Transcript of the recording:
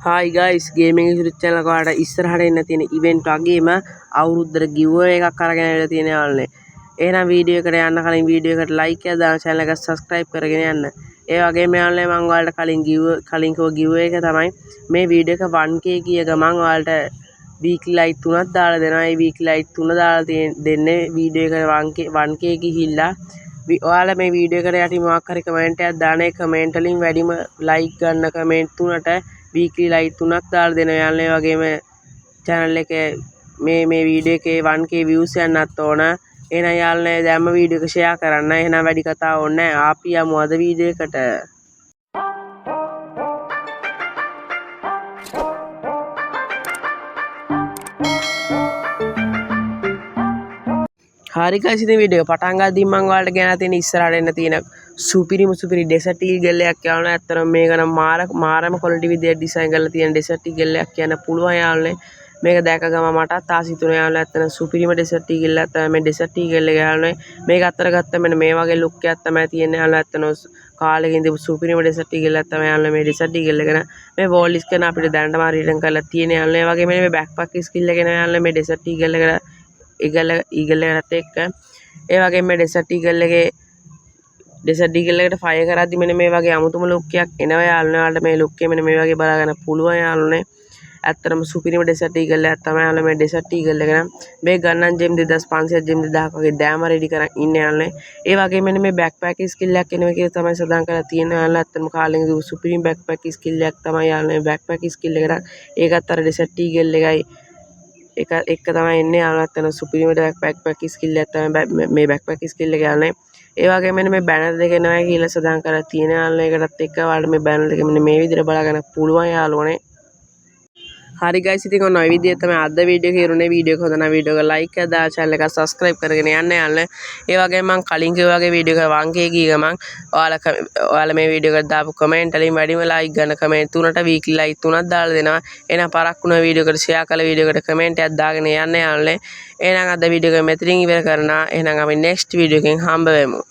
Hi guys, gaming YouTube channel එකට ඉස්සරහට එන්න තියෙන event වගේම අවුරුද්දට giveaway එකක් අරගෙන ආවිලා තියෙන යාළුවනේ. එහෙනම් වීඩියෝ එකට යන්න කලින් වීඩියෝ එකට like එකක් දාන්න channel එක subscribe කරගෙන යන්න. ඒ වගේම යාළුවනේ මම ඔයාලට කලින් කිව්ව giveaway එක තමයි මේ වීඩියෝ එක 1k කිය ගමන් ඔයාලට weekly like 3ක් දාලා දෙනවා. ඒ weekly like 3 දාලා දෙන්නේ වීඩියෝ එක 1k ගිහිල්ලා ඔයාලා මේ වීඩියෝ එකට යටි මොකක් හරි කමෙන්ට් එකක් දාන ඒ කමෙන්ට් වලින් වැඩිම like ගන්න කමෙන්ට් 3ට weekly like 3ක් දාලා දෙනවා යාළුවනේ. ඒ වගේම channel එකේ මේ වීඩියෝ එකේ 1k views යන්නත් ඕන. එහෙනම් යාළුවනේ දැම්ම වීඩියෝ එක share කරන්න. එහෙනම් වැඩි කතා ඕනේ නැහැ. අපි යමු අද වීඩියෝ එකට. හරි guys, ඉතින් වීඩියෝ එක පටන් ගද්දී මම ඔයාලට ගෙනලා තියෙන ඉස්සරහට එන්න තියෙන සුපිරි desert eagle එකක් යාළුවනේ. ඇත්තටම මේක නම් මාරම quality විදියට design කරලා තියෙන desert eagle එකක් කියන්න පුළුවන් යාළුවනේ. මේක දැක ගම මටත් ආස හිතුණා යාළුවනේ. ඇත්තටම සුපිරිම desert eagle එකක් තමයි මේ desert eagle එක යාළුවනේ. මේක අතර ගත්ත මෙන්න මේ වගේ look එකක් තමයි තියෙන්නේ යාළුවනේ. ඇත්තටම කාලෙකින් ඉඳපු සුපිරිම desert eagle එකක් තමයි යාළුවනේ මේ desert eagle එක න. මේ wall scan අපිට දැනටම return කරලා තියෙන යාළුවනේ. ඒ වගේම මේ backpack skill එක න යාළුවනේ මේ desert eagle එකට eagle එකත් එක්ක. ඒ වගේම මේ desert eagle එකට fire කරද්දි මෙන්න මේ වගේ අමුතුම look එකක් එනවා යාළුවනේ. ඔයාලට මේ look එක මෙන්න මේ වගේ බලා ගන්න පුළුවන් යාළුවනේ. ඇත්තටම සුපිරිම desert eagle එකක් තමයි යාළුවනේ මේ desert eagle එක නම්. මේ ගන්නන් gem 2500 gem 2000 වගේ දෑම ready කරන් ඉන්නේ යාළුවනේ. ඒ වගේම මෙන්න මේ backpack skill එකක් එනවා කියලා තමයි සදාන් කරලා තියෙන්නේ යාළුවනේ. ඇත්තටම කාලෙක සුපිරිම backpack skill එකක් තමයි යාළුවනේ backpack skill එකට. ඒකත් අර desert eagle එකයි එක තමයි එන්නේ යාළුවනේ. අතන සුපිරිම backpack skill එකක් තමයි මේ backpack skill එක යාළුවනේ. ඒ වගේම මෙන්න මේ banner දෙක එනවා කියලා සදාන් කරලා තියෙන යාළුවනේ. ඒකටත් එක්ක ඔයාලට මේ banner දෙක මෙන්න මේ විදිහට බලා ගන්න පුළුවන් යාළුවනේ. හරි guys, ඉතින් ඔන්න ඔය විදිහට තමයි අද වීඩියෝ එක ඉරුනේ. වීඩියෝ එක හොඳ නම් වීඩියෝ එක like එකක් දාලා channel එක subscribe කරගෙන යන්න යාළුවනේ. ඒ වගේම මම කලින් කිව්වා වගේ වීඩියෝ එක 1k ගිය ගමන් ඔයාලා මේ වීඩියෝ එකට දාපු කමෙන්ට් වලින් වැඩිම like ගන්න කමෙන්ට් 3ට weekly like 3ක් දාලා දෙනවා. එහෙනම් පරක් වුණ වීඩියෝ එකට share කළ වීඩියෝ එකට කමෙන්ට් එකක් දාගෙන යන්න යාළුවනේ. එහෙනම් අද වීඩියෝ එක මෙතනින් ඉවර කරනවා. එහෙනම් අපි next වීඩියෝ එකෙන් හම්බ වෙමු.